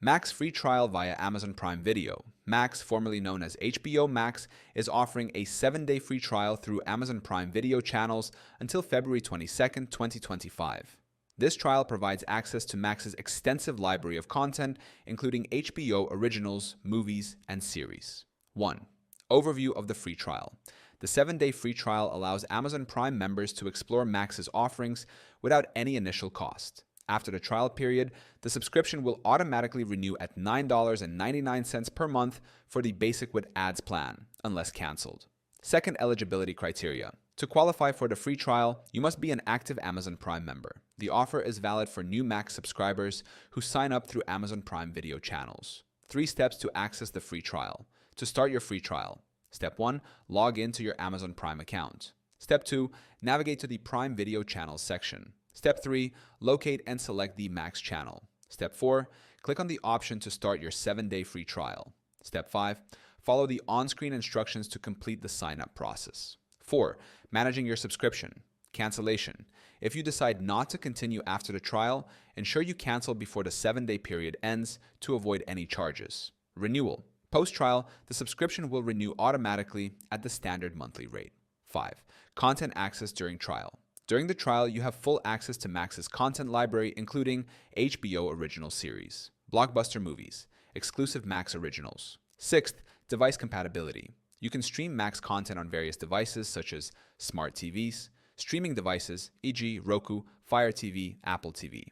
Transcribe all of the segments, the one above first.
Max free trial via Amazon Prime Video. Max, formerly known as HBO Max, is offering a 7-day free trial through Amazon Prime Video channels until February 22, 2025. This trial provides access to Max's extensive library of content, including HBO originals, movies, and series. 1. Overview of the free trial. The 7-day free trial allows Amazon Prime members to explore Max's offerings without any initial cost. After the trial period, the subscription will automatically renew at $9.99 per month for the basic with ads plan, unless canceled. Second, eligibility criteria. To qualify for the free trial, you must be an active Amazon Prime member. The offer is valid for new Max subscribers who sign up through Amazon Prime Video channels. 3 steps to access the free trial. To start your free trial. Step 1. Log in to your Amazon Prime account. Step 2. Navigate to the Prime Video channels section. Step 3. Locate and select the Max channel. Step 4. Click on the option to start your 7-day free trial. Step 5. Follow the on-screen instructions to complete the sign-up process. 4. Managing your subscription. Cancellation. If you decide not to continue after the trial, ensure you cancel before the 7-day period ends to avoid any charges. Renewal. Post-trial, the subscription will renew automatically at the standard monthly rate. 5. Content access during trial. During the trial, you have full access to Max's content library, including HBO original series, blockbuster movies, exclusive Max originals. 6th, device compatibility. You can stream Max content on various devices such as smart TVs, streaming devices, e.g. Roku, Fire TV, Apple TV,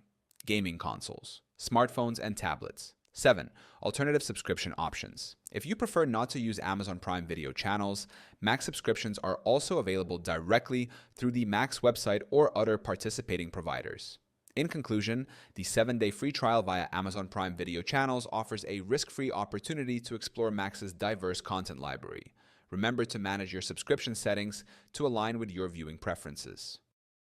gaming consoles, smartphones, and tablets. 7. Alternative subscription options. If you prefer not to use Amazon Prime Video channels, Max subscriptions are also available directly through the Max website or other participating providers. In conclusion, the 7-day free trial via Amazon Prime Video channels offers a risk-free opportunity to explore Max's diverse content library. Remember to manage your subscription settings to align with your viewing preferences.